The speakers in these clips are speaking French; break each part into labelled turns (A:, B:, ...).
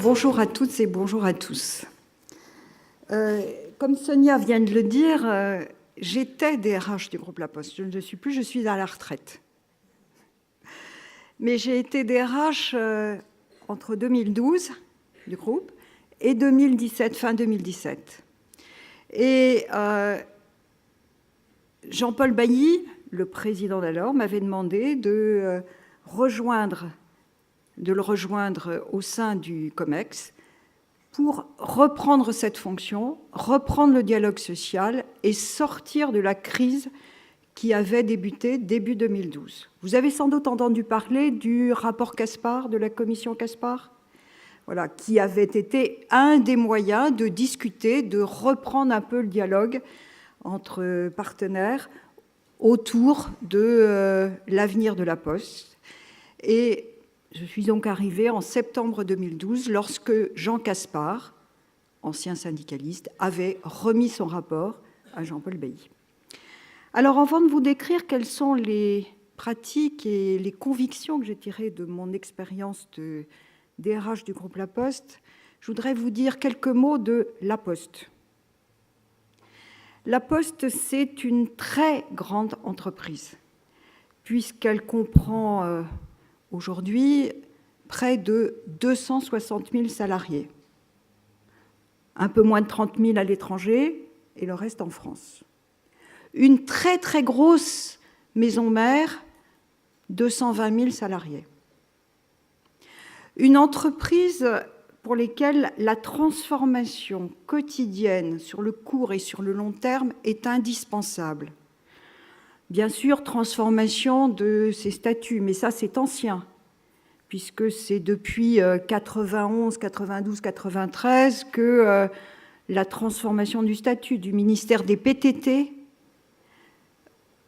A: Bonjour à toutes et bonjour à tous. Comme Sonia vient de le dire, j'étais DRH du groupe La Poste. Je ne le suis plus, je suis à la retraite. Mais j'ai été DRH entre 2012 du groupe et 2017, fin 2017. Et Jean-Paul Bailly, le président d'alors, m'avait demandé de le rejoindre au sein du COMEX pour reprendre cette fonction, reprendre le dialogue social et sortir de la crise qui avait débuté début 2012. Vous avez sans doute entendu parler du rapport Caspar, de la commission Caspar, voilà, qui avait été un des moyens de discuter, de reprendre un peu le dialogue entre partenaires autour de l'avenir de la Poste. Et je suis donc arrivée en septembre 2012 lorsque Jean Caspar, ancien syndicaliste, avait remis son rapport à Jean-Paul Bailly. Alors, avant de vous décrire quelles sont les pratiques et les convictions que j'ai tirées de mon expérience de DRH du groupe La Poste, je voudrais vous dire quelques mots de La Poste. La Poste, c'est une très grande entreprise, puisqu'elle comprend aujourd'hui près de 260 000 salariés, un peu moins de 30 000 à l'étranger et le reste en France. Une très très grosse maison mère, 220 000 salariés. Une entreprise pour laquelle la transformation quotidienne sur le court et sur le long terme est indispensable. Bien sûr, transformation de ses statuts, mais ça c'est ancien, puisque c'est depuis 91, 92, 93 que la transformation du statut du ministère des PTT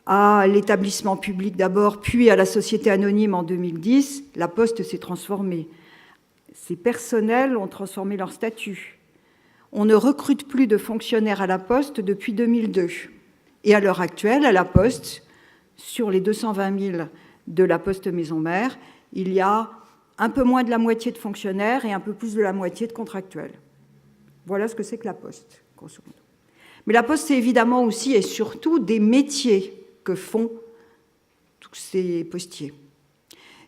A: à l'établissement public d'abord, puis à la société anonyme en 2010, la Poste s'est transformée. Ces personnels ont transformé leur statut. On ne recrute plus de fonctionnaires à la Poste depuis 2002. Et à l'heure actuelle, à la Poste, sur les 220 000 de la Poste Maison Mère, il y a un peu moins de la moitié de fonctionnaires et un peu plus de la moitié de contractuels. Voilà ce que c'est que la Poste, grosso modo. Mais la Poste, c'est évidemment aussi et surtout des métiers que font tous ces postiers.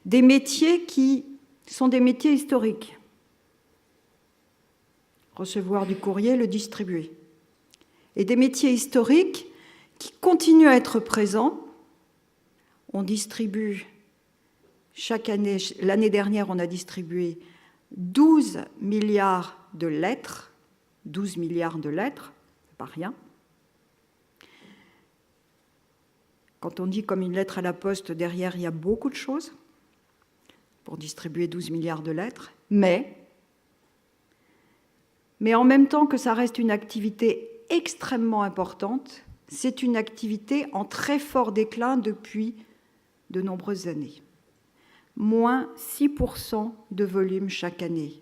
A: Des métiers qui sont des métiers historiques. Recevoir du courrier, le distribuer. Et des métiers historiques qui continuent à être présents. On distribue chaque année, l'année dernière, on a distribué 12 milliards de lettres. 12 milliards de lettres, c'est pas rien. Quand on dit comme une lettre à la Poste, derrière, il y a beaucoup de choses pour distribuer 12 milliards de lettres, mais en même temps que ça reste une activité extrêmement importante, c'est une activité en très fort déclin depuis de nombreuses années. Moins 6% de volume chaque année.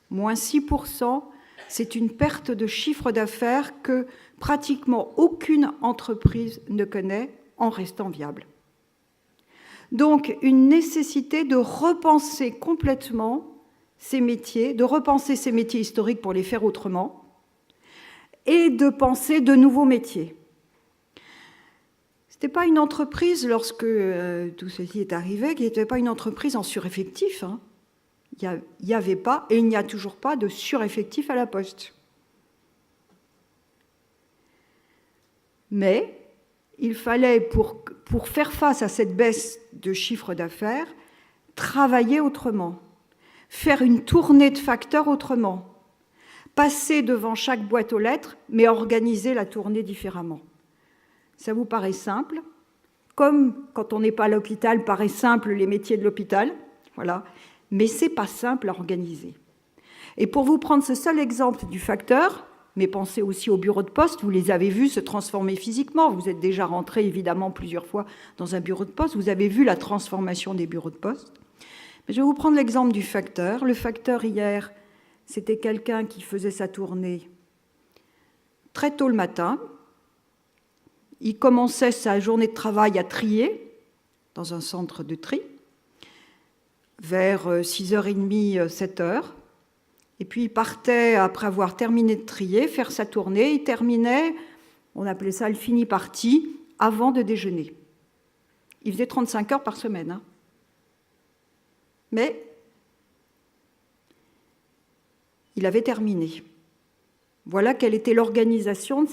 A: Moins 6%, c'est une perte de chiffre d'affaires que pratiquement aucune entreprise ne connaît en restant viable. Donc, une nécessité de repenser complètement ces métiers, de repenser ces métiers historiques pour les faire autrement, et de penser de nouveaux métiers. Ce n'était pas une entreprise, lorsque tout ceci est arrivé, qui n'était pas une entreprise en sureffectif. Hein. Il n'y avait pas, et il n'y a toujours pas, de sureffectif à la Poste. Mais il fallait, pour faire face à cette baisse de chiffre d'affaires, travailler autrement, faire une tournée de facteurs autrement, passer devant chaque boîte aux lettres, mais organiser la tournée différemment. Ça vous paraît simple, comme quand on n'est pas à l'hôpital, paraît simple les métiers de l'hôpital, voilà, mais ce n'est pas simple à organiser. Et pour vous prendre ce seul exemple du facteur, mais pensez aussi aux bureaux de poste, vous les avez vus se transformer physiquement, vous êtes déjà rentré évidemment plusieurs fois dans un bureau de poste, vous avez vu la transformation des bureaux de poste. Mais je vais vous prendre l'exemple du facteur. Le facteur hier, c'était quelqu'un qui faisait sa tournée très tôt le matin, il commençait sa journée de travail à trier dans un centre de tri, vers 6h30, 7h. Et puis il partait, après avoir terminé de trier, faire sa tournée. Il terminait, on appelait ça le fini parti, avant de déjeuner. Il faisait 35 heures par semaine. Hein. Mais il avait terminé. Voilà quelle était l'organisation de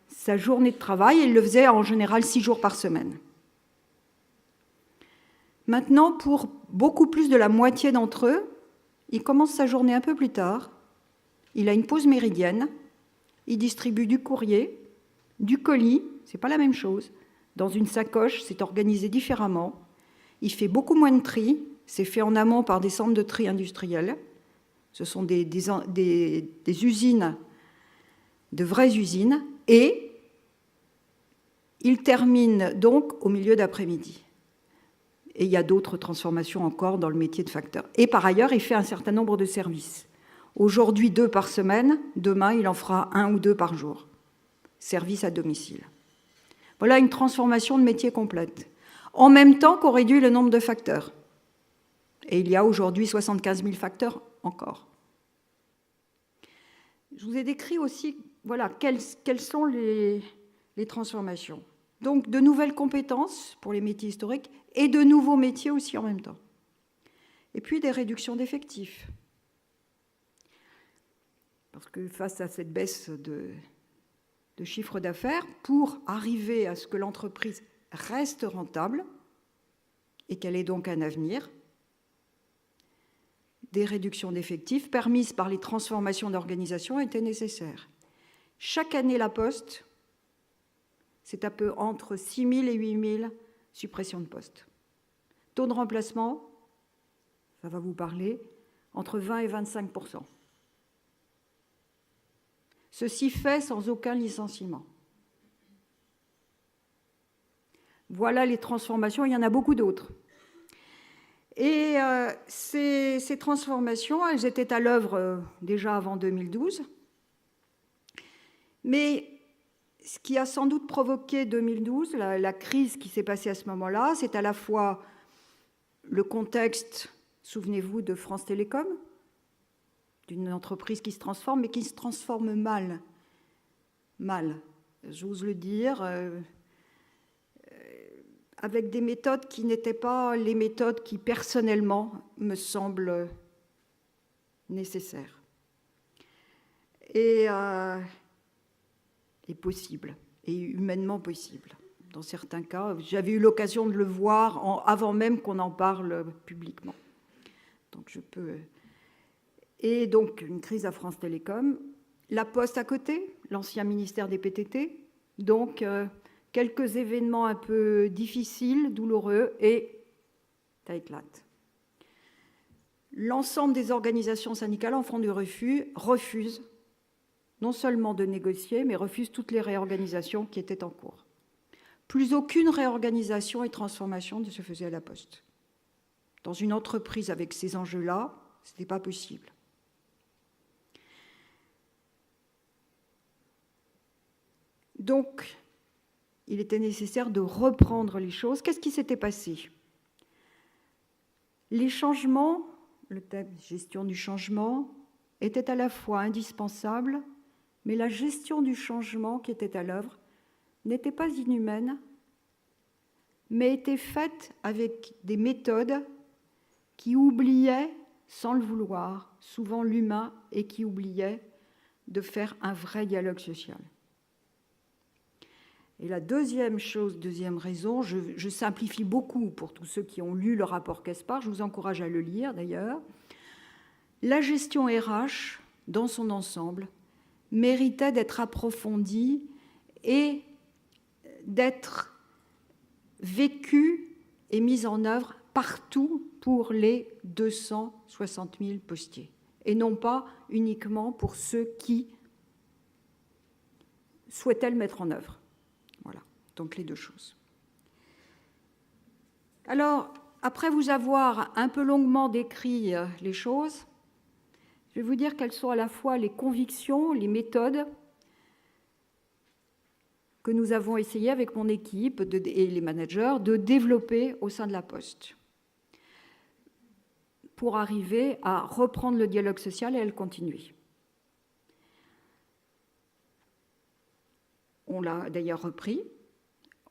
A: sa journée de travail. Il le faisait en général 6 jours par semaine. Maintenant, pour beaucoup plus de la moitié d'entre eux, il commence sa journée un peu plus tard. Il a une pause méridienne. Il distribue du courrier, du colis, c'est pas la même chose. Dans une sacoche, c'est organisé différemment. Il fait beaucoup moins de tri. C'est fait en amont par des centres de tri industriels. Ce sont des usines, de vraies usines. Et il termine donc au milieu d'après-midi. Et il y a d'autres transformations encore dans le métier de facteur. Et par ailleurs, il fait un certain nombre de services. Aujourd'hui, 2 par semaine. Demain, il en fera 1 ou 2 par jour. Service à domicile. Voilà une transformation de métier complète. En même temps qu'on réduit le nombre de facteurs. Et il y a aujourd'hui 75 000 facteurs encore. Je vous ai décrit aussi voilà, quelles sont les transformations. Donc, de nouvelles compétences pour les métiers historiques et de nouveaux métiers aussi en même temps. Et puis, des réductions d'effectifs. Parce que face à cette baisse de chiffre d'affaires, pour arriver à ce que l'entreprise reste rentable et qu'elle ait donc un avenir, des réductions d'effectifs permises par les transformations d'organisation étaient nécessaires. Chaque année, la Poste, c'est un peu entre 6 000 et 8 000 suppressions de postes. Taux de remplacement, ça va vous parler, entre 20 et 25 %. Ceci fait sans aucun licenciement. Voilà les transformations, il y en a beaucoup d'autres. Et ces transformations, elles étaient à l'œuvre déjà avant 2012. Mais ce qui a sans doute provoqué 2012, la crise qui s'est passée à ce moment-là, c'est à la fois le contexte, souvenez-vous, de France Télécom, d'une entreprise qui se transforme, mais qui se transforme mal. Mal, j'ose le dire, avec des méthodes qui n'étaient pas les méthodes qui, personnellement, me semblent nécessaires. Et possible, et humainement possible. Dans certains cas, j'avais eu l'occasion de le voir avant même qu'on en parle publiquement. Donc je peux... Et donc une crise à France Télécom, la Poste à côté, l'ancien ministère des PTT, donc quelques événements un peu difficiles, douloureux, et ça éclate. L'ensemble des organisations syndicales en front du refus refusent non seulement de négocier, mais refusent toutes les réorganisations qui étaient en cours. Plus aucune réorganisation et transformation ne se faisait à la Poste. Dans une entreprise avec ces enjeux-là, ce n'était pas possible. Donc, il était nécessaire de reprendre les choses. Qu'est-ce qui s'était passé? Les changements, le thème gestion du changement, était à la fois indispensable, mais la gestion du changement qui était à l'œuvre n'était pas inhumaine, mais était faite avec des méthodes qui oubliaient, sans le vouloir, souvent l'humain, et qui oubliaient de faire un vrai dialogue social. Et la deuxième raison, je simplifie beaucoup pour tous ceux qui ont lu le rapport Caspar, je vous encourage à le lire d'ailleurs, la gestion RH, dans son ensemble, méritait d'être approfondie et d'être vécue et mise en œuvre partout pour les 260 000 postiers, et non pas uniquement pour ceux qui souhaitaient le mettre en œuvre. Voilà, donc les deux choses. Alors, après vous avoir un peu longuement décrit les choses, je vais vous dire quelles sont à la fois les convictions, les méthodes que nous avons essayé avec mon équipe et les managers de développer au sein de la Poste. pour arriver à reprendre le dialogue social et à le continuer. On l'a d'ailleurs repris.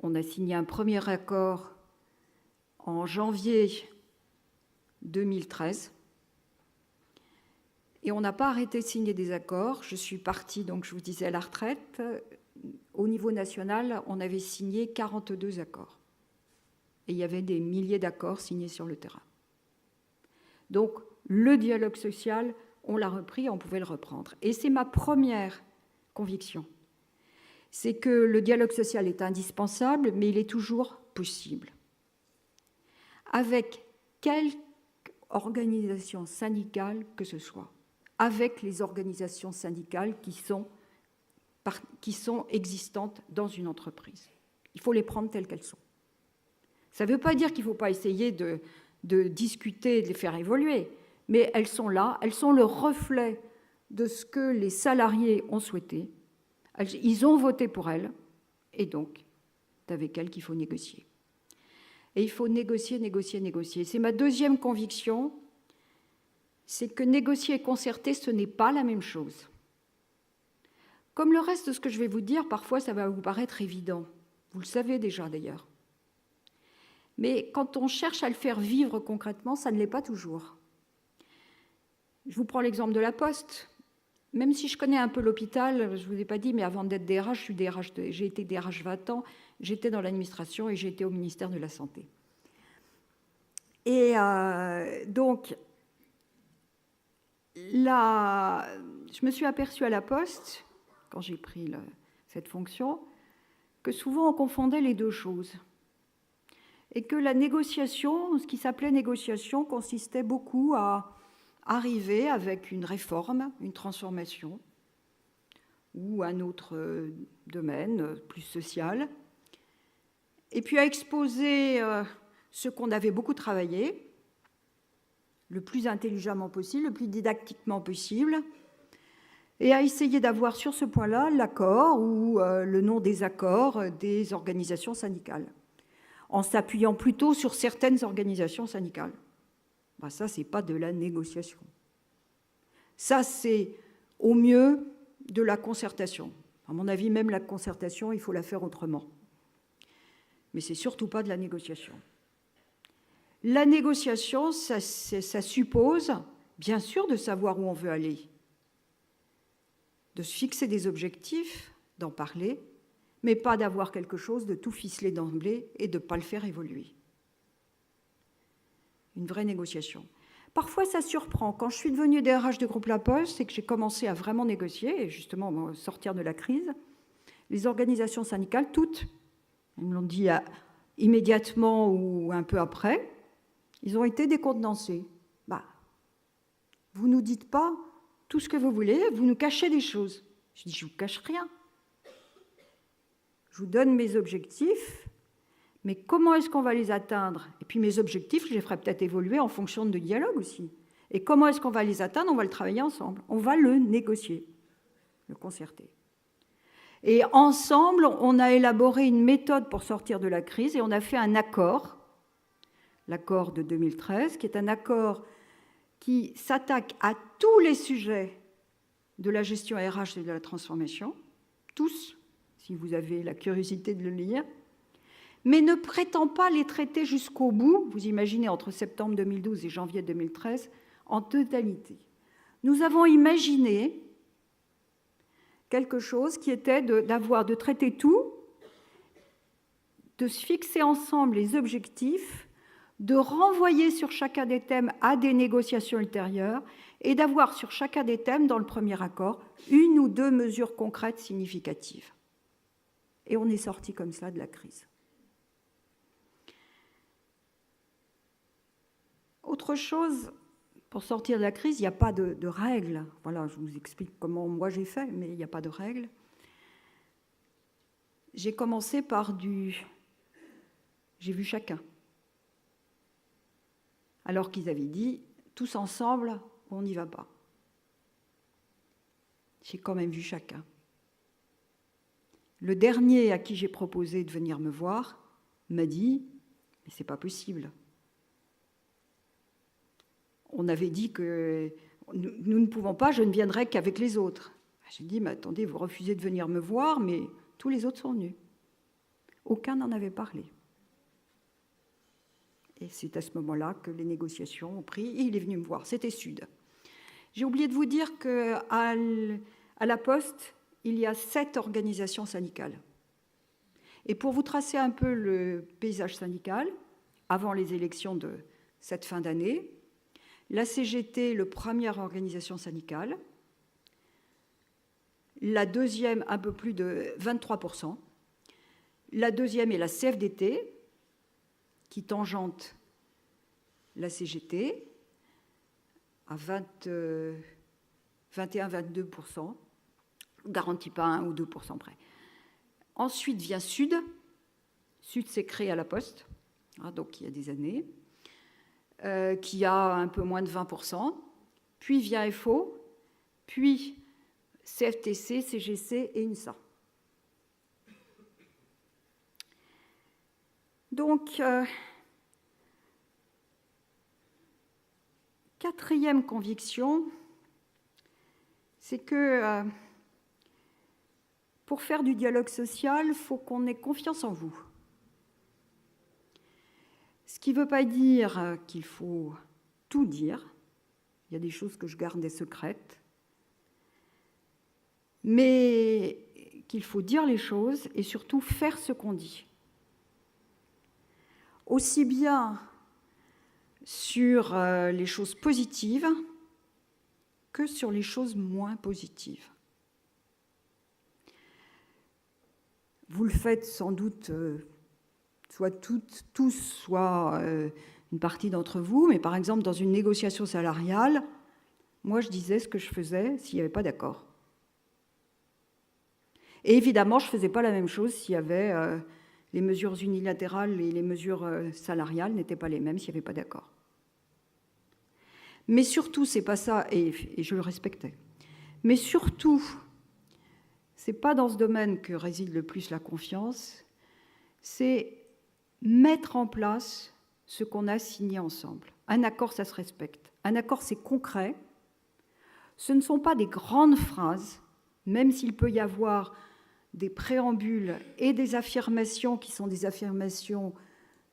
A: On a signé un premier accord en janvier 2013. Et on n'a pas arrêté de signer des accords. Je suis partie, donc je vous disais, à la retraite. Au niveau national, on avait signé 42 accords. Et il y avait des milliers d'accords signés sur le terrain. Donc, le dialogue social, on l'a repris, on pouvait le reprendre. Et c'est ma première conviction. C'est que le dialogue social est indispensable, mais il est toujours possible. Avec quelque organisation syndicale que ce soit, avec les organisations syndicales qui sont existantes dans une entreprise. Il faut les prendre telles qu'elles sont. Ça ne veut pas dire qu'il ne faut pas essayer de discuter, de les faire évoluer, mais elles sont là, elles sont le reflet de ce que les salariés ont souhaité. Ils ont voté pour elles, et donc, c'est avec elles qu'il faut négocier. Et il faut négocier, négocier, négocier. C'est ma deuxième conviction, c'est que négocier et concerter, ce n'est pas la même chose. Comme le reste de ce que je vais vous dire, parfois ça va vous paraître évident. Vous le savez déjà d'ailleurs. Mais quand on cherche à le faire vivre concrètement, ça ne l'est pas toujours. Je vous prends l'exemple de la Poste. Même si je connais un peu l'hôpital, je ne vous ai pas dit, mais avant d'être DRH, j'ai été DRH 20 ans, j'étais dans l'administration et j'étais au ministère de la Santé. Et donc, là, je me suis aperçue à la Poste, quand j'ai pris cette fonction, que souvent on confondait les deux choses. Et que la négociation, ce qui s'appelait négociation, consistait beaucoup à arriver avec une réforme, une transformation, ou un autre domaine plus social, et puis à exposer ce qu'on avait beaucoup travaillé, le plus intelligemment possible, le plus didactiquement possible, et à essayer d'avoir sur ce point-là l'accord ou le non-désaccord des organisations syndicales, en s'appuyant plutôt sur certaines organisations syndicales. Ben ça, ce n'est pas de la négociation. Ça, c'est au mieux de la concertation. À mon avis, même la concertation, il faut la faire autrement. Mais ce n'est surtout pas de la négociation. La négociation, ça suppose, bien sûr, de savoir où on veut aller, de se fixer des objectifs, d'en parler, mais pas d'avoir quelque chose de tout ficelé d'emblée et de ne pas le faire évoluer. Une vraie négociation. Parfois, ça surprend. Quand je suis devenue DRH de groupe La Poste et que j'ai commencé à vraiment négocier, et justement sortir de la crise, les organisations syndicales, toutes, ils me l'ont dit immédiatement ou un peu après, ils ont été décontenancés. Bah, vous ne nous dites pas tout ce que vous voulez, vous nous cachez des choses. Je dis, je ne vous cache rien. Je vous donne mes objectifs, mais comment est-ce qu'on va les atteindre? Et puis mes objectifs, je les ferai peut-être évoluer en fonction de dialogue aussi. Et comment est-ce qu'on va les atteindre? On va le travailler ensemble. On va le négocier, le concerter. Et ensemble, on a élaboré une méthode pour sortir de la crise et on a fait un accord, l'accord de 2013, qui est un accord qui s'attaque à tous les sujets de la gestion RH et de la transformation, tous, si vous avez la curiosité de le lire, mais ne prétend pas les traiter jusqu'au bout, vous imaginez, entre septembre 2012 et janvier 2013, en totalité. Nous avons imaginé quelque chose qui était de traiter tout, de se fixer ensemble les objectifs, de renvoyer sur chacun des thèmes à des négociations ultérieures et d'avoir sur chacun des thèmes, dans le premier accord, une ou deux mesures concrètes significatives. Et on est sorti comme ça de la crise. Autre chose, pour sortir de la crise, il n'y a pas de règles. Voilà, je vous explique comment moi j'ai fait, mais il n'y a pas de règles. J'ai commencé par j'ai vu chacun. Alors qu'ils avaient dit, tous ensemble, on n'y va pas. J'ai quand même vu chacun. Le dernier à qui j'ai proposé de venir me voir m'a dit « mais c'est pas possible. on avait dit que nous ne pouvons pas, je ne viendrai qu'avec les autres. J'ai dit, mais attendez, vous refusez de venir me voir, mais tous les autres sont venus. Aucun n'en avait parlé. Et c'est à ce moment-là que les négociations ont pris, et il est venu me voir, c'était Sud. J'ai oublié de vous dire qu'à la Poste, il y a 7 organisations syndicales. Et pour vous tracer un peu le paysage syndical, avant les élections de cette fin d'année, la CGT, la première organisation syndicale, la deuxième, un peu plus de 23%, la deuxième est la CFDT, qui tangente la CGT, à 21-22%, je ne garantis pas 1 ou 2% près. Ensuite vient Sud. Sud s'est créé à la Poste, donc il y a des années, qui a un peu moins de 20%. Puis vient FO, puis CFTC, CGC et UNSA. Donc, quatrième conviction, c'est que pour faire du dialogue social, il faut qu'on ait confiance en vous. Ce qui ne veut pas dire qu'il faut tout dire. Il y a des choses que je garde secrètes. Mais qu'il faut dire les choses et surtout faire ce qu'on dit. Aussi bien sur les choses positives que sur les choses moins positives. Vous le faites sans doute, soit tous, soit une partie d'entre vous, mais par exemple dans une négociation salariale, moi je disais ce que je faisais s'il n'y avait pas d'accord. Et évidemment, je ne faisais pas la même chose s'il y avait les mesures unilatérales et les mesures salariales n'étaient pas les mêmes s'il n'y avait pas d'accord. Mais surtout, c'est pas ça, et je le respectais. Mais surtout, c'est pas dans ce domaine que réside le plus la confiance, c'est mettre en place ce qu'on a signé ensemble. Un accord, ça se respecte. Un accord, c'est concret. Ce ne sont pas des grandes phrases, même s'il peut y avoir des préambules et des affirmations qui sont des affirmations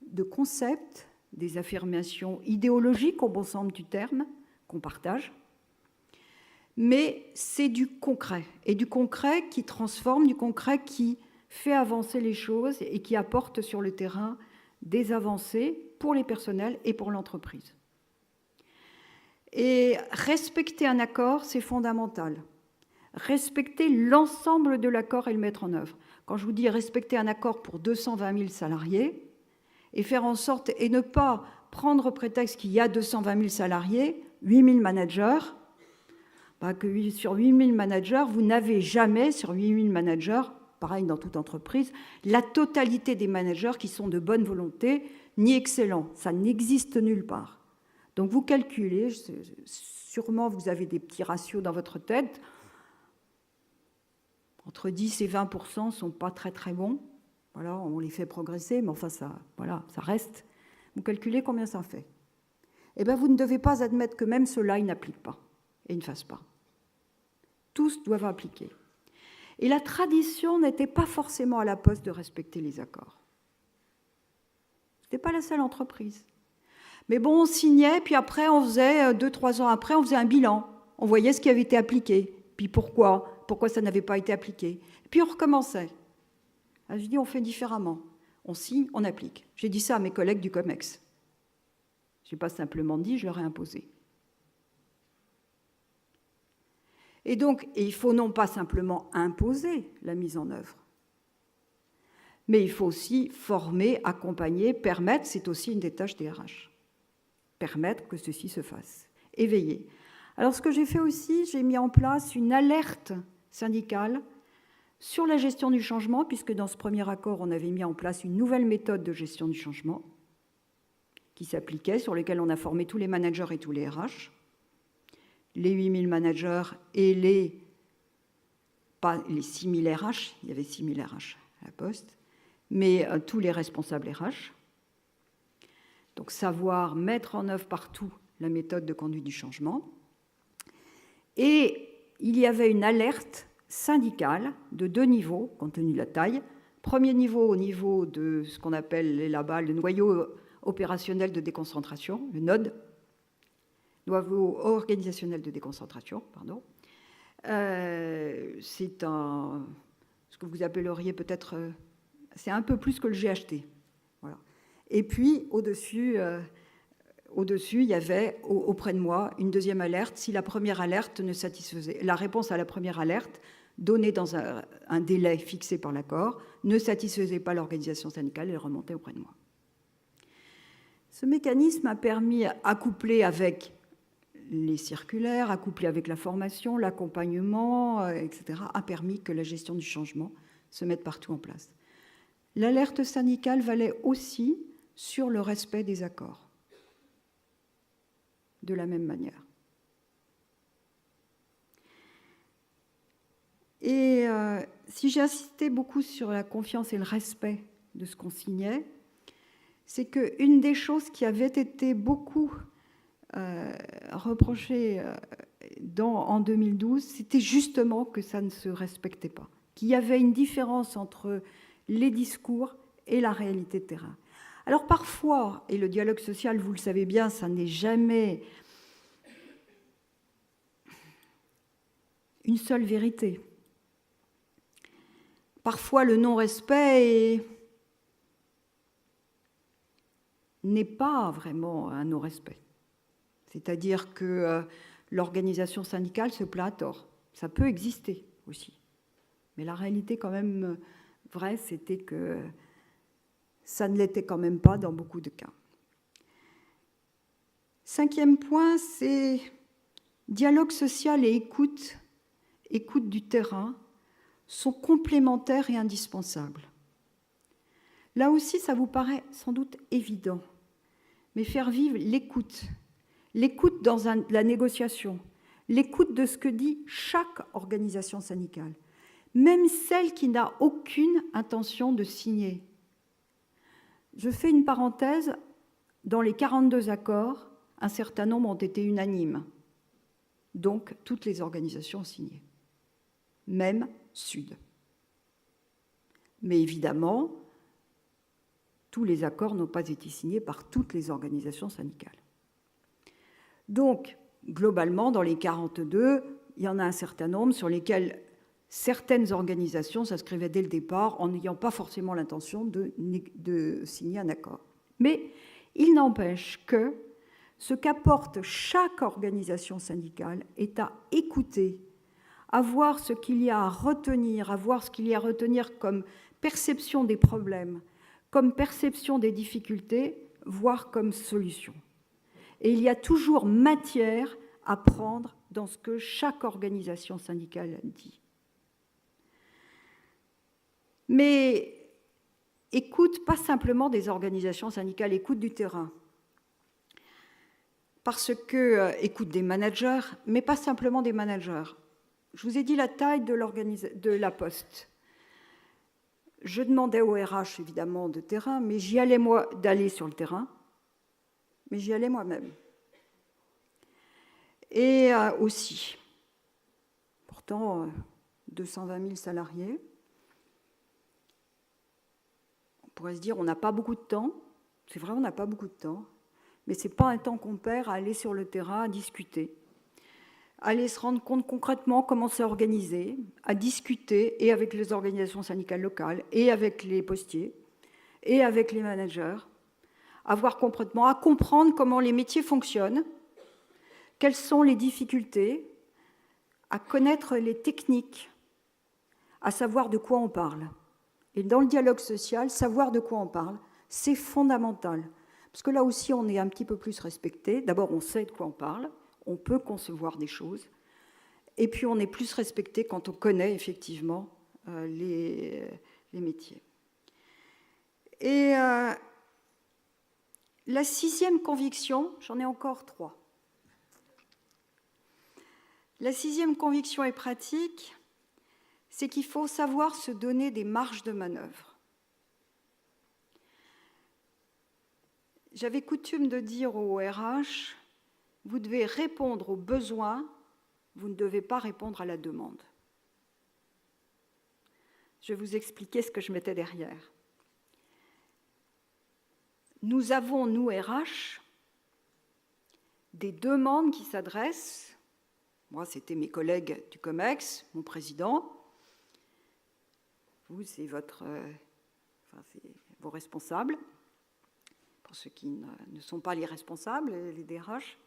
A: de concept, des affirmations idéologiques au bon sens du terme, qu'on partage. Mais c'est du concret, et du concret qui transforme, du concret qui fait avancer les choses et qui apporte sur le terrain des avancées pour les personnels et pour l'entreprise. Et respecter un accord, c'est fondamental. Respecter l'ensemble de l'accord et le mettre en œuvre. Quand je vous dis respecter un accord pour 220 000 salariés, et faire en sorte, et ne pas prendre prétexte qu'il y a 220 000 salariés, 8 000 managers, que sur 8 000 managers, vous n'avez jamais, sur 8 000 managers, pareil dans toute entreprise, la totalité des managers qui sont de bonne volonté, ni excellents. Ça n'existe nulle part. Donc vous calculez, sûrement vous avez des petits ratios dans votre tête, entre 10 et 20% ne sont pas très très bons. Voilà, on les fait progresser, mais enfin ça reste. Vous calculez combien ça fait. Eh bien, vous ne devez pas admettre que même ceux-là, ils n'appliquent pas et ne fassent pas. Tous doivent appliquer. Et la tradition n'était pas forcément à la Poste de respecter les accords. Ce n'était pas la seule entreprise. Mais bon, on signait, puis après, on faisait, 2-3 ans après, on faisait un bilan. On voyait ce qui avait été appliqué, puis pourquoi ça n'avait pas été appliqué. Et puis on recommençait. Alors, je dis, on fait différemment. On signe, on applique. J'ai dit ça à mes collègues du COMEX. Je n'ai pas simplement dit, je leur ai imposé. Et donc, il faut non pas simplement imposer la mise en œuvre, mais il faut aussi former, accompagner, permettre, c'est aussi une des tâches des RH, permettre que ceci se fasse, éveiller. Alors, ce que j'ai fait aussi, j'ai mis en place une alerte syndicale sur la gestion du changement, puisque dans ce premier accord, on avait mis en place une nouvelle méthode de gestion du changement qui s'appliquait, sur laquelle on a formé tous les managers et tous les RH, les 8000 managers et pas les 6000 RH, il y avait 6000 RH à la Poste, mais tous les responsables RH. Donc savoir mettre en œuvre partout la méthode de conduite du changement. Et il y avait une alerte syndicale de 2 niveaux, compte tenu de la taille. Premier niveau, au niveau de ce qu'on appelle là-bas le noyau opérationnel de déconcentration, le NOD, noyau organisationnel de déconcentration, pardon. C'est ce que vous appelleriez peut-être, c'est un peu plus que le GHT. Voilà. Et puis, au-dessus, il y avait, auprès de moi, une deuxième alerte. Si la première alerte ne satisfaisait, la réponse à la première alerte, donnée dans un délai fixé par l'accord, ne satisfaisait pas l'organisation syndicale, elle remontait auprès de moi. Ce mécanisme a permis, accouplé avec les circulaires, accouplé avec la formation, l'accompagnement, etc., a permis que la gestion du changement se mette partout en place. L'alerte syndicale valait aussi sur le respect des accords, de la même manière. Et si j'ai insisté beaucoup sur la confiance et le respect de ce qu'on signait, c'est qu'une des choses qui avait été beaucoup reprochée en 2012, c'était justement que ça ne se respectait pas, qu'il y avait une différence entre les discours et la réalité de terrain. Alors parfois, et le dialogue social, vous le savez bien, ça n'est jamais une seule vérité. Parfois, le non-respect n'est pas vraiment un non-respect. C'est-à-dire que l'organisation syndicale se plaint à tort. Ça peut exister aussi. Mais la réalité quand même vraie, c'était que ça ne l'était quand même pas dans beaucoup de cas. 5e point, c'est dialogue social et écoute du terrain sont complémentaires et indispensables. Là aussi, ça vous paraît sans doute évident, mais faire vivre l'écoute dans la négociation, l'écoute de ce que dit chaque organisation syndicale, même celle qui n'a aucune intention de signer. Je fais une parenthèse, dans les 42 accords, un certain nombre ont été unanimes, donc toutes les organisations ont signé, même Sud. Mais évidemment, tous les accords n'ont pas été signés par toutes les organisations syndicales. Donc, globalement, dans les 42, il y en a un certain nombre sur lesquels certaines organisations s'inscrivaient dès le départ en n'ayant pas forcément l'intention de signer un accord. Mais il n'empêche que ce qu'apporte chaque organisation syndicale est à écouter, à voir ce qu'il y a à retenir, comme perception des problèmes, comme perception des difficultés, voire comme solution. Et il y a toujours matière à prendre dans ce que chaque organisation syndicale dit. Mais écoute pas simplement des organisations syndicales, écoute du terrain. Parce que écoute des managers, mais pas simplement des managers. Je vous ai dit la taille de la Poste. Je demandais au RH, évidemment, de terrain, mais j'y allais moi d'aller sur le terrain, mais j'y allais moi-même. Et aussi, pourtant, 220 000 salariés, on pourrait se dire on n'a pas beaucoup de temps, c'est vrai, on n'a pas beaucoup de temps, mais ce n'est pas un temps qu'on perd à aller sur le terrain, à discuter, à aller se rendre compte concrètement comment c'est organisé, à discuter et avec les organisations syndicales locales, et avec les postiers, et avec les managers, à voir concrètement, à comprendre comment les métiers fonctionnent, quelles sont les difficultés, à connaître les techniques, à savoir de quoi on parle. Et dans le dialogue social, savoir de quoi on parle, c'est fondamental. Parce que là aussi, on est un petit peu plus respecté. D'abord, on sait de quoi on parle, on peut concevoir des choses. Et puis, on est plus respecté quand on connaît effectivement les métiers. Et la 6e conviction, j'en ai encore 3. La 6e conviction et pratique, c'est qu'il faut savoir se donner des marges de manœuvre. J'avais coutume de dire au RH, vous devez répondre aux besoins, vous ne devez pas répondre à la demande. Je vais vous expliquer ce que je mettais derrière. Nous avons, nous, RH, des demandes qui s'adressent, moi c'était mes collègues du COMEX, mon président, vous c'est c'est vos responsables, pour ceux qui ne sont pas les responsables, les DRH,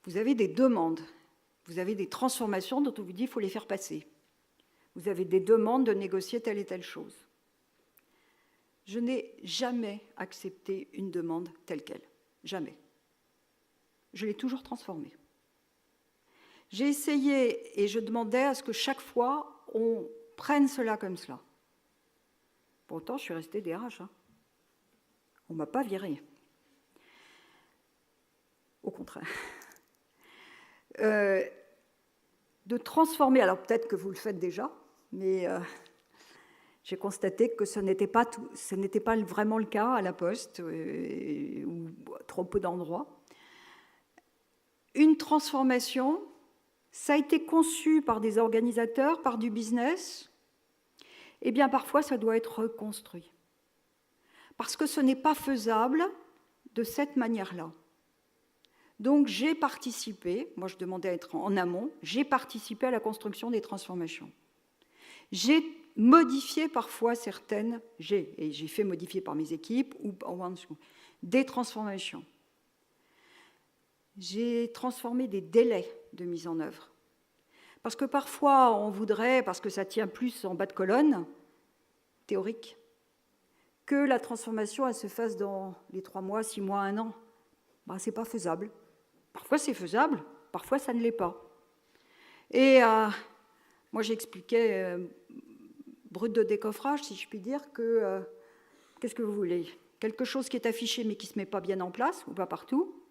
A: vous avez des demandes, vous avez des transformations dont on vous dit qu'il faut les faire passer. Vous avez des demandes de négocier telle et telle chose. Je n'ai jamais accepté une demande telle qu'elle. Jamais. Je l'ai toujours transformée. J'ai essayé et je demandais à ce que chaque fois, on prenne cela comme cela. Pourtant, je suis restée DRH. On ne m'a pas virée. Au contraire. De transformer, alors peut-être que vous le faites déjà, mais j'ai constaté que ce n'était pas vraiment le cas à la Poste, ou trop peu d'endroits. Une transformation, ça a été conçu par des organisateurs, par du business, eh bien parfois ça doit être reconstruit. Parce que ce n'est pas faisable de cette manière-là. Donc j'ai participé, moi je demandais à être en amont, j'ai participé à la construction des transformations. J'ai modifié parfois certaines, j'ai fait modifier par mes équipes ou en dessous, des transformations. J'ai transformé des délais de mise en œuvre. Parce que parfois, on voudrait, parce que ça tient plus en bas de colonne, théorique, que la transformation elle se fasse dans les 3 mois, 6 mois, 1 an. Ben, ce n'est pas faisable. Parfois, c'est faisable, parfois, ça ne l'est pas. Et moi, j'expliquais, brut de décoffrage, si je puis dire, que qu'est-ce que vous voulez? Quelque chose qui est affiché mais qui ne se met pas bien en place, ou pas partout,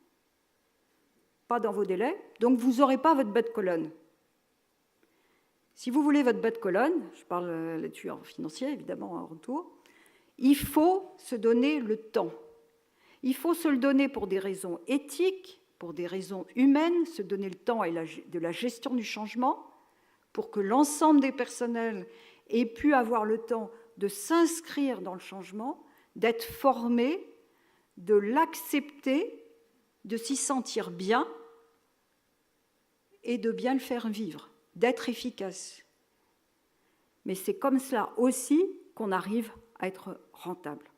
A: pas dans vos délais, donc vous n'aurez pas votre bas de colonne. Si vous voulez votre bas de colonne, je parle là-dessus en financier, évidemment, en retour, il faut se donner le temps. Il faut se le donner pour des raisons éthiques, pour des raisons humaines, se donner le temps de la gestion du changement, pour que l'ensemble des personnels aient pu avoir le temps de s'inscrire dans le changement, d'être formés, de l'accepter, de s'y sentir bien et de bien le faire vivre, d'être efficace. Mais c'est comme cela aussi qu'on arrive à être rentable.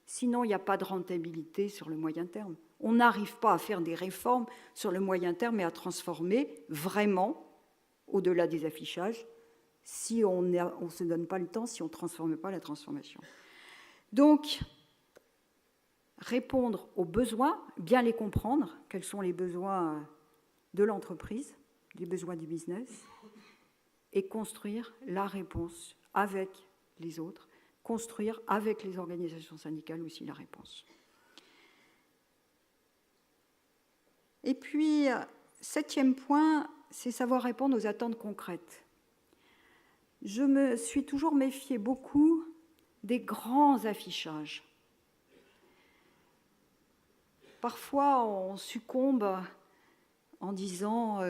A: Sinon, il n'y a pas de rentabilité sur le moyen terme. On n'arrive pas à faire des réformes sur le moyen terme et à transformer vraiment, au-delà des affichages, si on ne se donne pas le temps, si on ne transforme pas la transformation. Donc, répondre aux besoins, bien les comprendre, quels sont les besoins de l'entreprise, les besoins du business, et construire la réponse avec les autres, construire avec les organisations syndicales aussi la réponse. Et puis, 7e point, c'est savoir répondre aux attentes concrètes. Je me suis toujours méfiée beaucoup des grands affichages. Parfois, on succombe en disant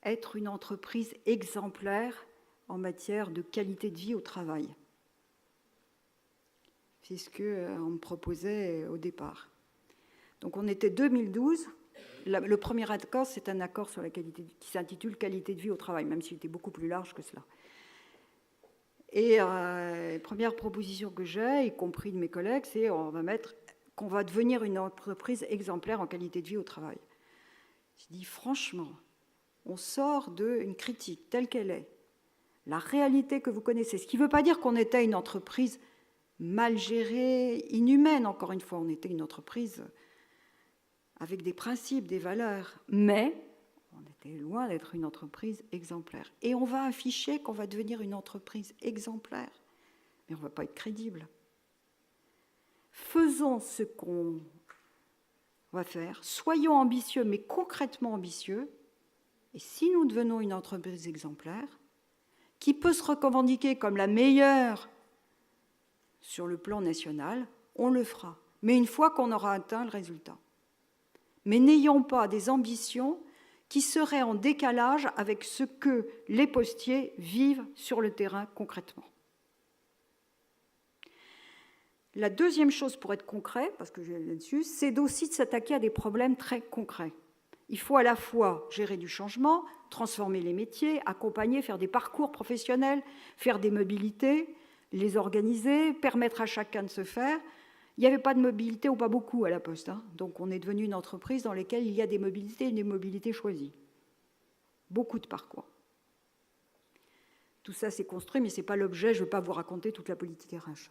A: être une entreprise exemplaire en matière de qualité de vie au travail. C'est ce qu'on me proposait au départ. Donc on était 2012. Le premier accord, c'est un accord sur la qualité, qui s'intitule « Qualité de vie au travail », même s'il était beaucoup plus large que cela. Et première proposition que j'ai, y compris de mes collègues, c'est qu'on va devenir une entreprise exemplaire en qualité de vie au travail. Je dis franchement, on sort d'une critique telle qu'elle est, la réalité que vous connaissez, ce qui ne veut pas dire qu'on était une entreprise mal gérée, inhumaine, encore une fois, on était une entreprise avec des principes, des valeurs, mais on était loin d'être une entreprise exemplaire. Et on va afficher qu'on va devenir une entreprise exemplaire, mais on ne va pas être crédible. Faisons ce qu'on va faire, soyons ambitieux, mais concrètement ambitieux, et si nous devenons une entreprise exemplaire, qui peut se revendiquer comme la meilleure sur le plan national, on le fera, mais une fois qu'on aura atteint le résultat. mais n'ayons pas des ambitions qui seraient en décalage avec ce que les postiers vivent sur le terrain concrètement. La deuxième chose pour être concret, parce que je vais là-dessus, c'est aussi de s'attaquer à des problèmes très concrets. Il faut à la fois gérer du changement, transformer les métiers, accompagner, faire des parcours professionnels, faire des mobilités, les organiser, permettre à chacun de se faire. Il n'y avait pas de mobilité ou pas beaucoup à la Poste, hein. Donc on est devenu une entreprise dans laquelle il y a des mobilités et des mobilités choisies. Beaucoup de parcours. Tout ça s'est construit, mais ce n'est pas l'objet, je ne veux pas vous raconter toute la politique RH.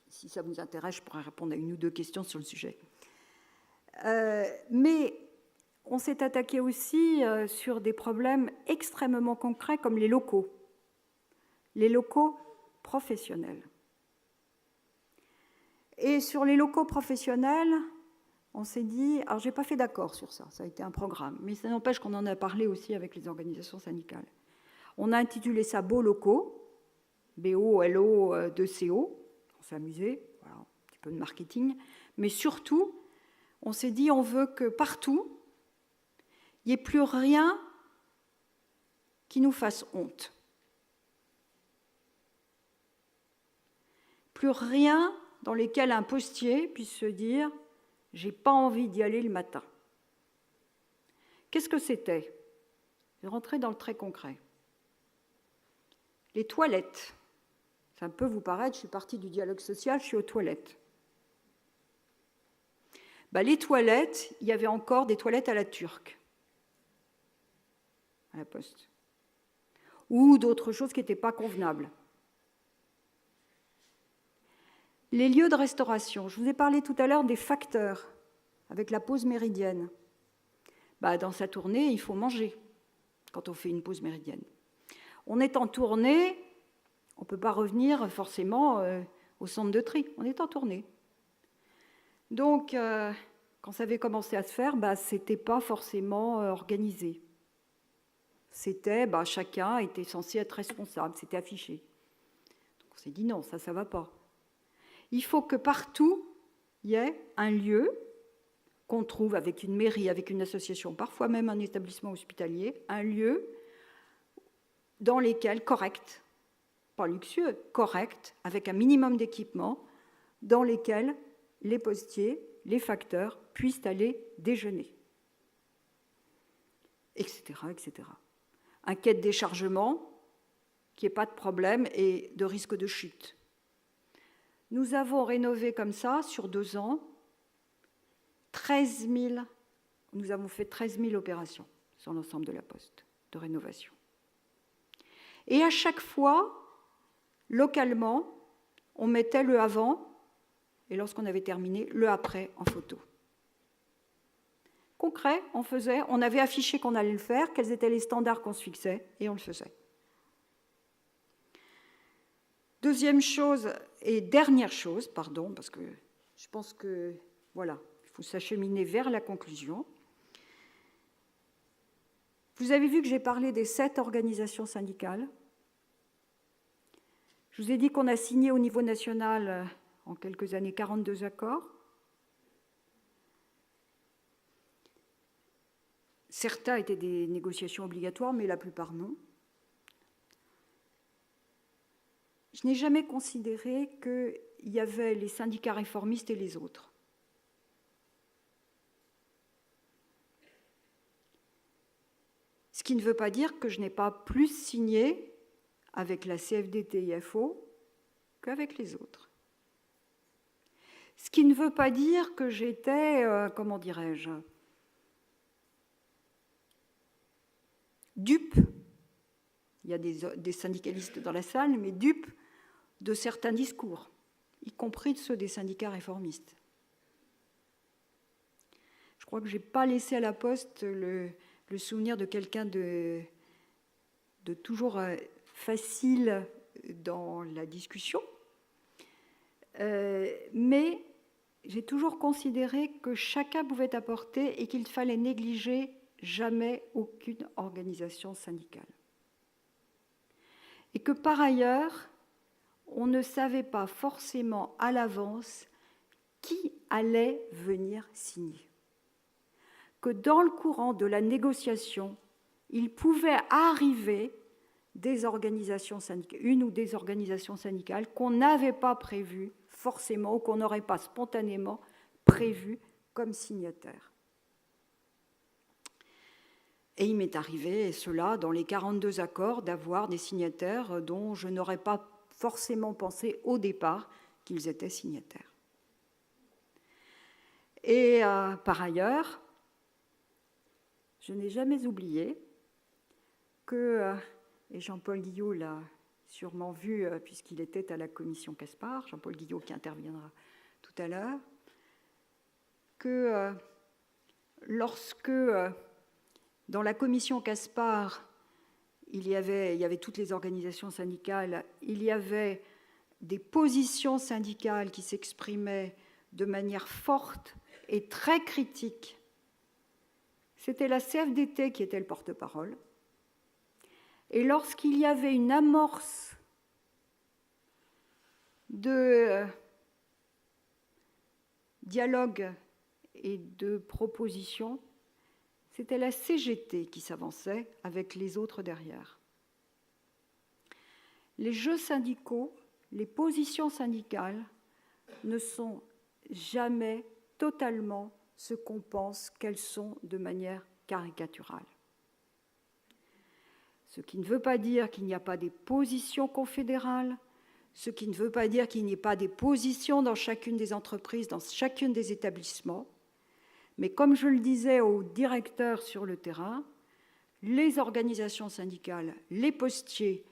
A: Si ça vous intéresse, je pourrais répondre à une ou deux questions sur le sujet. Mais on s'est attaqué aussi sur des problèmes extrêmement concrets comme les locaux professionnels. Et sur les locaux professionnels, on s'est dit, alors je n'ai pas fait d'accord sur ça, ça a été un programme, mais ça n'empêche qu'on en a parlé aussi avec les organisations syndicales. On a intitulé ça Beaux locaux, B-O-L-O-2-C-O, on s'est amusé, voilà, un petit peu de marketing, mais surtout, on s'est dit, on veut que partout, il n'y ait plus rien qui nous fasse honte. Plus rien dans lesquels un postier puisse se dire « j'ai pas envie d'y aller le matin ». Qu'est-ce que c'était ? Je vais rentrer dans le très concret. Les toilettes. Ça peut vous paraître, je suis partie du dialogue social, je suis aux toilettes. Les toilettes, il y avait encore des toilettes à la turque, à la Poste, ou d'autres choses qui n'étaient pas convenables. Les lieux de restauration. Je vous ai parlé tout à l'heure des facteurs, avec la pause méridienne. Dans sa tournée, il faut manger quand on fait une pause méridienne. On est en tournée, on ne peut pas revenir forcément au centre de tri, on est en tournée. Donc, quand ça avait commencé à se faire, ce n'était pas forcément organisé. C'était, chacun était censé être responsable, c'était affiché. Donc on s'est dit non, ça ne va pas. Il faut que partout, il y ait un lieu qu'on trouve avec une mairie, avec une association, parfois même un établissement hospitalier, un lieu dans lesquels, correct, pas luxueux, correct, avec un minimum d'équipement, dans lesquels les postiers, les facteurs puissent aller déjeuner, etc., etc. Un quai de déchargement, qu'il n'y ait pas de problème et de risque de chute. Nous avons rénové comme ça, sur 2 ans, nous avons fait 13 000 opérations sur l'ensemble de la Poste, de rénovation. Et à chaque fois, localement, on mettait le avant, et lorsqu'on avait terminé, le après en photo. Concret, on avait affiché qu'on allait le faire, quels étaient les standards qu'on se fixait, et on le faisait. Deuxième chose, et dernière chose, pardon, parce que je pense que, voilà, il faut s'acheminer vers la conclusion. Vous avez vu que j'ai parlé des 7 organisations syndicales. Je vous ai dit qu'on a signé au niveau national, en quelques années, 42 accords. Certains étaient des négociations obligatoires, mais la plupart non. Je n'ai jamais considéré qu'il y avait les syndicats réformistes et les autres. Ce qui ne veut pas dire que je n'ai pas plus signé avec la CFDT-IFO qu'avec les autres. Ce qui ne veut pas dire que j'étais, comment dirais-je, dupe, il y a des syndicalistes dans la salle, mais dupe de certains discours, y compris de ceux des syndicats réformistes. Je crois que je n'ai pas laissé à la Poste le souvenir de quelqu'un de toujours facile dans la discussion, mais j'ai toujours considéré que chacun pouvait apporter et qu'il fallait négliger jamais aucune organisation syndicale. Et que par ailleurs, on ne savait pas forcément à l'avance qui allait venir signer. que dans le courant de la négociation, il pouvait arriver des organisations syndicales, une ou des organisations syndicales qu'on n'avait pas prévues forcément ou qu'on n'aurait pas spontanément prévues comme signataires. Et il m'est arrivé, et cela dans les 42 accords, d'avoir des signataires dont je n'aurais pas forcément pensé au départ qu'ils étaient signataires. Et par ailleurs, je n'ai jamais oublié que, et Jean-Paul Guillot l'a sûrement vu puisqu'il était à la commission Caspar, Jean-Paul Guillot qui interviendra tout à l'heure, que lorsque dans la commission Caspar, il y avait toutes les organisations syndicales, il y avait des positions syndicales qui s'exprimaient de manière forte et très critique. C'était la CFDT qui était le porte-parole. Et lorsqu'il y avait une amorce de dialogue et de proposition, c'était la CGT qui s'avançait avec les autres derrière. Les jeux syndicaux, les positions syndicales ne sont jamais totalement ce qu'on pense qu'elles sont de manière caricaturale. Ce qui ne veut pas dire qu'il n'y a pas des positions confédérales, ce qui ne veut pas dire qu'il n'y ait pas des positions dans chacune des entreprises, dans chacun des établissements. Mais comme je le disais aux directeurs sur le terrain, les organisations syndicales, les postiers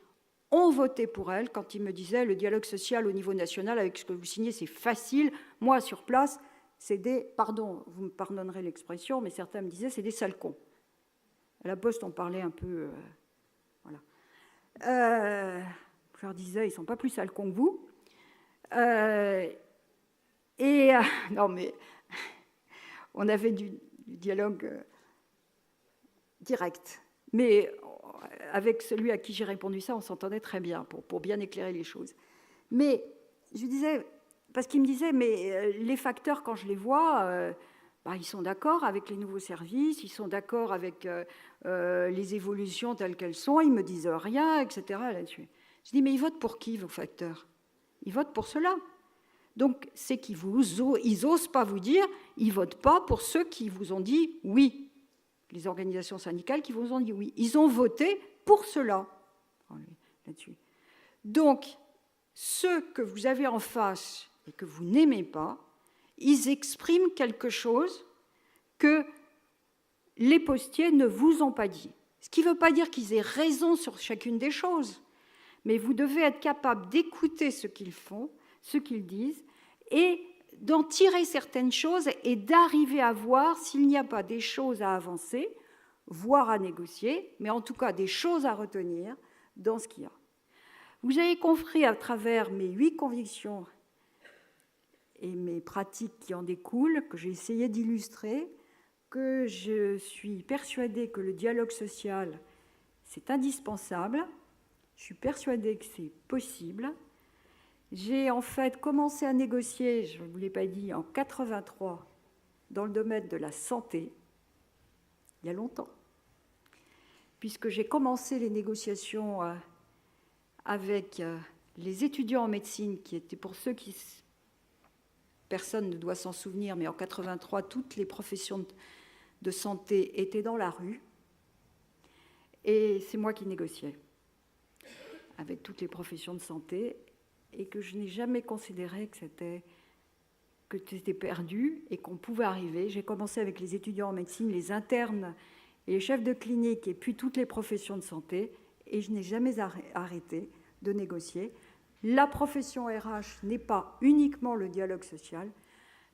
A: ont voté pour elles quand ils me disaient le dialogue social au niveau national avec ce que vous signez, c'est facile. Moi, sur place, c'est des, pardon, vous me pardonnerez l'expression, mais certains me disaient c'est des sales cons. À la Poste, on parlait un peu... voilà. Je leur disais, ils ne sont pas plus sales cons que vous. Non, mais on avait du dialogue direct. Mais avec celui à qui j'ai répondu ça, on s'entendait très bien pour bien éclairer les choses. Mais je disais, parce qu'il me disait, mais les facteurs, quand je les vois, ils sont d'accord avec les nouveaux services, ils sont d'accord avec les évolutions telles qu'elles sont, ils ne me disent rien, etc. là-dessus. Je dis, mais ils votent pour qui, vos facteurs? Ils votent pour cela. Donc, c'est qu'ils n'osent pas vous dire, ils ne votent pas pour ceux qui vous ont dit oui. Les organisations syndicales qui vous ont dit oui. Ils ont voté pour cela. Là-dessus. Donc, ceux que vous avez en face et que vous n'aimez pas, ils expriment quelque chose que les postiers ne vous ont pas dit. Ce qui ne veut pas dire qu'ils aient raison sur chacune des choses, mais vous devez être capable d'écouter ce qu'ils font, ce qu'ils disent, et d'en tirer certaines choses et d'arriver à voir s'il n'y a pas des choses à avancer, voire à négocier, mais en tout cas des choses à retenir dans ce qu'il y a. Vous avez compris à travers mes 8 convictions et mes pratiques qui en découlent, que j'ai essayé d'illustrer, que je suis persuadée que le dialogue social, c'est indispensable, je suis persuadée que c'est possible. J'ai en fait commencé à négocier, je ne vous l'ai pas dit, en 1983, dans le domaine de la santé, il y a longtemps, puisque j'ai commencé les négociations avec les étudiants en médecine, qui étaient pour ceux qui... Personne ne doit s'en souvenir, mais en 1983, toutes les professions de santé étaient dans la rue, et c'est moi qui négociais avec toutes les professions de santé, et que je n'ai jamais considéré que c'était perdu et qu'on pouvait arriver. J'ai commencé avec les étudiants en médecine, les internes et les chefs de clinique, et puis toutes les professions de santé, et je n'ai jamais arrêté de négocier. La profession RH n'est pas uniquement le dialogue social,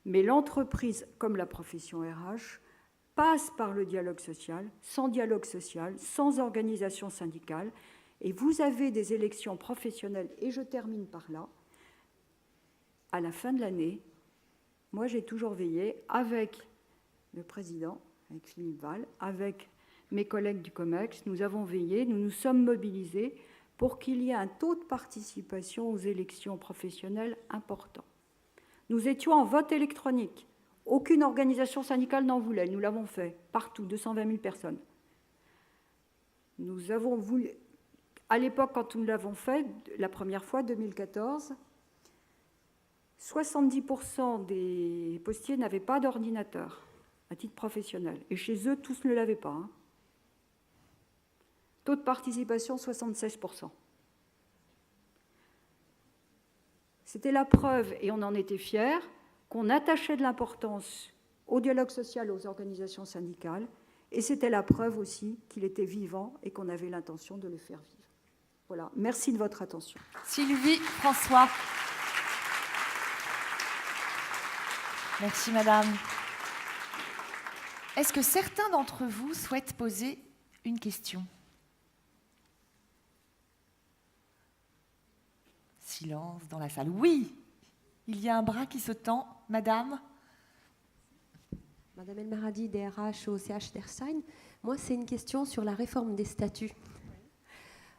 A: mais l'entreprise, comme la profession RH, passe par le dialogue social, sans organisation syndicale. Et vous avez des élections professionnelles, et je termine par là, à la fin de l'année, moi j'ai toujours veillé avec le président, avec Philippe Val, avec mes collègues du COMEX, nous avons veillé, nous nous sommes mobilisés pour qu'il y ait un taux de participation aux élections professionnelles important. Nous étions en vote électronique. Aucune organisation syndicale n'en voulait. Nous l'avons fait partout, 220 000 personnes. Nous avons voulu, à l'époque, quand nous l'avons fait, la première fois, 2014, 70% des postiers n'avaient pas d'ordinateur à titre professionnel. Et chez eux, tous ne l'avaient pas. Hein. Taux de participation, 76%. C'était la preuve, et on en était fiers, qu'on attachait de l'importance au dialogue social, aux organisations syndicales, et c'était la preuve aussi qu'il était vivant et qu'on avait l'intention de le faire vivre. Voilà, merci de votre attention.
B: Sylvie, François. Merci madame. Est-ce que certains d'entre vous souhaitent poser une question ? Silence dans la salle. Oui, il y a un bras qui se tend. Madame ?
C: Madame El Maradi, DRH au CH d'Ersheim. Moi, c'est une question sur la réforme des statuts.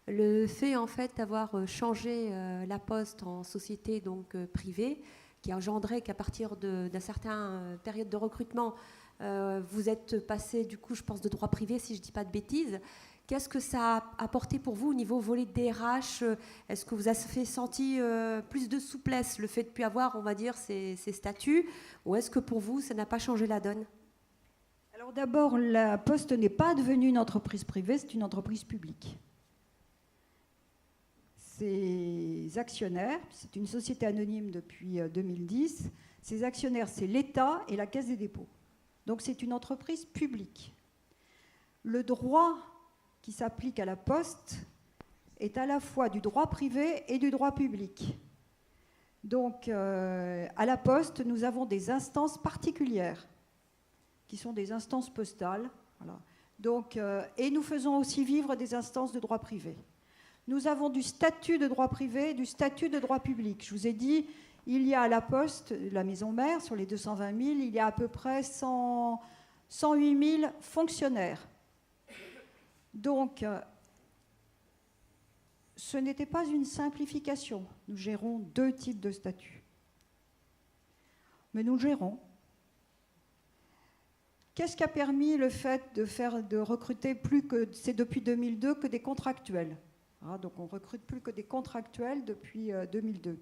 C: Le fait, en fait, d'avoir changé la Poste en société donc privée, qui a engendré qu'à partir d'un certain période de recrutement, vous êtes passé, du coup, je pense, de droit privé, si je ne dis pas de bêtises. Qu'est-ce que ça a apporté pour vous au niveau volet DRH ? Est-ce que vous avez senti plus de souplesse, le fait de ne plus avoir, on va dire, ces statuts ? Ou est-ce que pour vous, ça n'a pas changé la donne ?
A: Alors d'abord, la Poste n'est pas devenue une entreprise privée, c'est une entreprise publique. Ses actionnaires, c'est une société anonyme depuis 2010, ses actionnaires, c'est l'État et la Caisse des dépôts. Donc c'est une entreprise publique. Le droit qui s'applique à la Poste est à la fois du droit privé et du droit public. Donc, à la Poste, nous avons des instances particulières, qui sont des instances postales. Voilà. Donc, et nous faisons aussi vivre des instances de droit privé. Nous avons du statut de droit privé et du statut de droit public. Je vous ai dit, il y a à la Poste, la maison mère, sur les 220 000, il y a à peu près 108 000 fonctionnaires. Donc, ce n'était pas une simplification. Nous gérons 2 types de statuts. Mais nous gérons. Qu'est-ce qui a permis le fait de recruter plus que, c'est depuis 2002, que des contractuels ? Donc on ne recrute plus que des contractuels depuis 2002.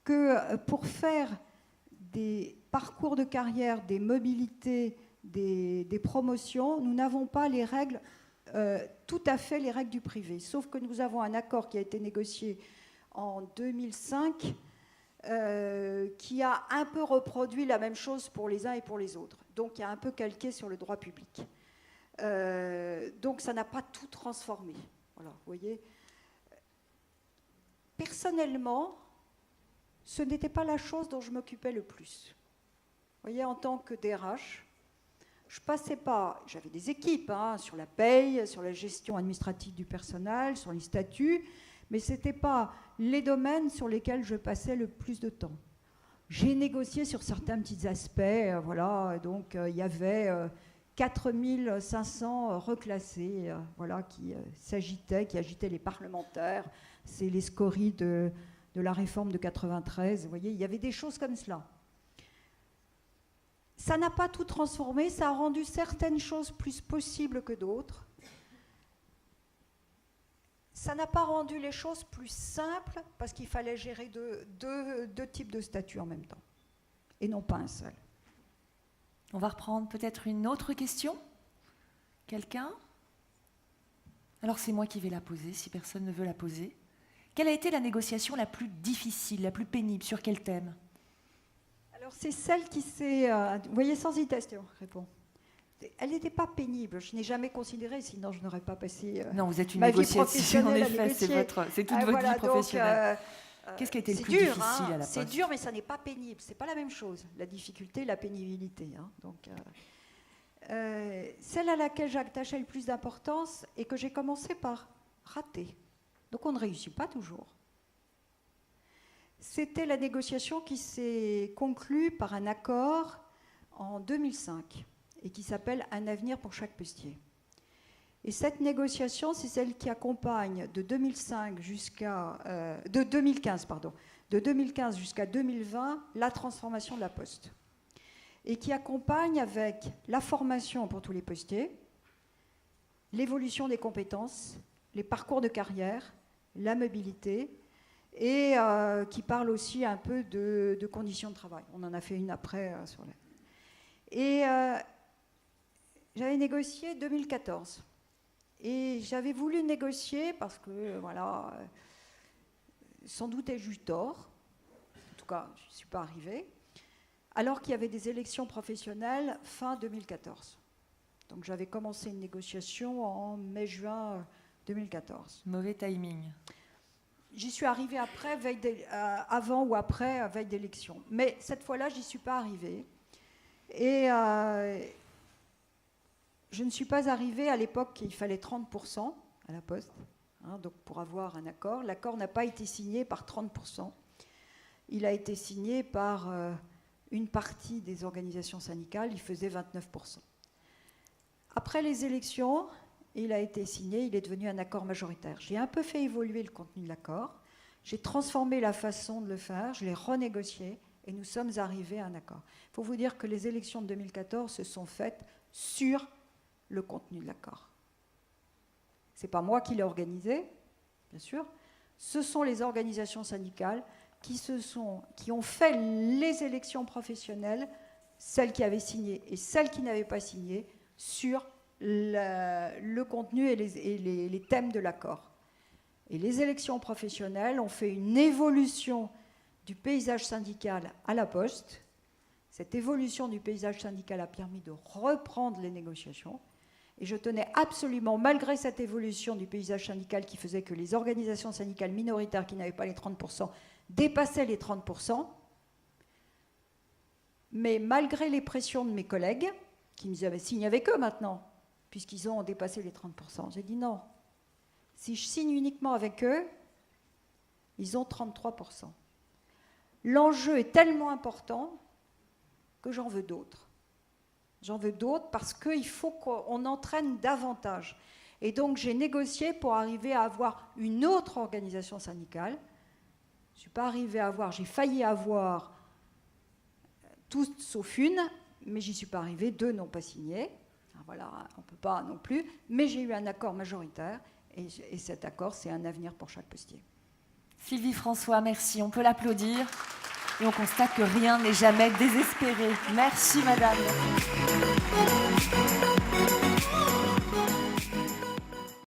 A: Que pour faire des parcours de carrière, des mobilités, des promotions, nous n'avons pas les règles, tout à fait les règles du privé. Sauf que nous avons un accord qui a été négocié en 2005 qui a un peu reproduit la même chose pour les uns et pour les autres. Donc il y a un peu calqué sur le droit public. Donc ça n'a pas tout transformé. Voilà, vous voyez. Personnellement, ce n'était pas la chose dont je m'occupais le plus. Vous voyez, en tant que DRH, je passais pas, j'avais des équipes sur la paye, sur la gestion administrative du personnel, sur les statuts, mais ce n'était pas les domaines sur lesquels je passais le plus de temps. J'ai négocié sur certains petits aspects, voilà, donc il y avait 4500 reclassés, voilà, qui s'agitaient, qui agitaient les parlementaires. C'est les scories de la réforme de 93, vous voyez, il y avait des choses comme cela. Ça n'a pas tout transformé, ça a rendu certaines choses plus possibles que d'autres. Ça n'a pas rendu les choses plus simples parce qu'il fallait gérer deux types de statuts en même temps, et non pas un seul.
B: On va reprendre peut-être une autre question. Quelqu'un ? Alors c'est moi qui vais la poser, si personne ne veut la poser. Quelle a été la négociation la plus difficile, la plus pénible ? Sur quel thème ?
A: Alors c'est celle qui s'est... vous voyez, sans hésitation, réponds. Elle n'était pas pénible, je n'ai jamais considéré, sinon je n'aurais pas passé
B: non, vous êtes une
A: ma vie
B: négociatrice, en effet, c'est toute votre
A: voilà,
B: vie professionnelle.
A: Donc,
B: qu'est-ce qui a été le plus
A: dur,
B: difficile à la Poste ?
A: C'est dur, mais ça n'est pas pénible, c'est pas la même chose, la difficulté, la pénibilité. Donc, celle à laquelle j'attachais le plus d'importance et que j'ai commencé par rater, donc on ne réussit pas toujours. C'était la négociation qui s'est conclue par un accord en 2005 et qui s'appelle « Un avenir pour chaque postier ». Et cette négociation, c'est celle qui accompagne de 2015 jusqu'à 2020 la transformation de la Poste. et qui accompagne avec la formation pour tous les postiers, l'évolution des compétences, les parcours de carrière, la mobilité, et qui parle aussi un peu de conditions de travail. On en a fait une après sur la... Et j'avais négocié 2014. Et j'avais voulu négocier parce que, voilà, sans doute ai-je eu tort. En tout cas, je ne suis pas arrivée. Alors qu'il y avait des élections professionnelles fin 2014. Donc j'avais commencé une négociation en mai-juin 2014.
B: Mauvais timing.
A: J'y suis arrivée après, avant ou après, veille d'élection. Mais cette fois-là, j'y suis pas arrivée. Et je ne suis pas arrivée à l'époque, il fallait 30% à la Poste, hein, donc pour avoir un accord. L'accord n'a pas été signé par 30%. Il a été signé par une partie des organisations syndicales, il faisait 29%. Après les élections, il a été signé, il est devenu un accord majoritaire. J'ai un peu fait évoluer le contenu de l'accord, j'ai transformé la façon de le faire, je l'ai renégocié et nous sommes arrivés à un accord. Il faut vous dire que les élections de 2014 se sont faites sur le contenu de l'accord. Ce n'est pas moi qui l'ai organisé, bien sûr, ce sont les organisations syndicales qui ont fait les élections professionnelles, celles qui avaient signé et celles qui n'avaient pas signé, sur le contenu et les thèmes de l'accord. Et les élections professionnelles ont fait une évolution du paysage syndical à la Poste. Cette évolution du paysage syndical a permis de reprendre les négociations. Et je tenais absolument, malgré cette évolution du paysage syndical qui faisait que les organisations syndicales minoritaires qui n'avaient pas les 30% dépassaient les 30%, mais malgré les pressions de mes collègues, qui me disaient « signe avec eux maintenant », puisqu'ils ont dépassé les 30%. J'ai dit non. Si je signe uniquement avec eux, ils ont 33%. L'enjeu est tellement important que j'en veux d'autres. J'en veux d'autres parce qu'il faut qu'on entraîne davantage. Et donc j'ai négocié pour arriver à avoir une autre organisation syndicale. Je ne suis pas arrivée à avoir, j'ai failli avoir toutes sauf une, mais j'y suis pas arrivée, 2 n'ont pas signé. Voilà, on ne peut pas non plus, mais j'ai eu un accord majoritaire, et cet accord, c'est un avenir pour chaque postier.
B: Sylvie François, merci. On peut l'applaudir. Et on constate que rien n'est jamais désespéré. Merci, madame.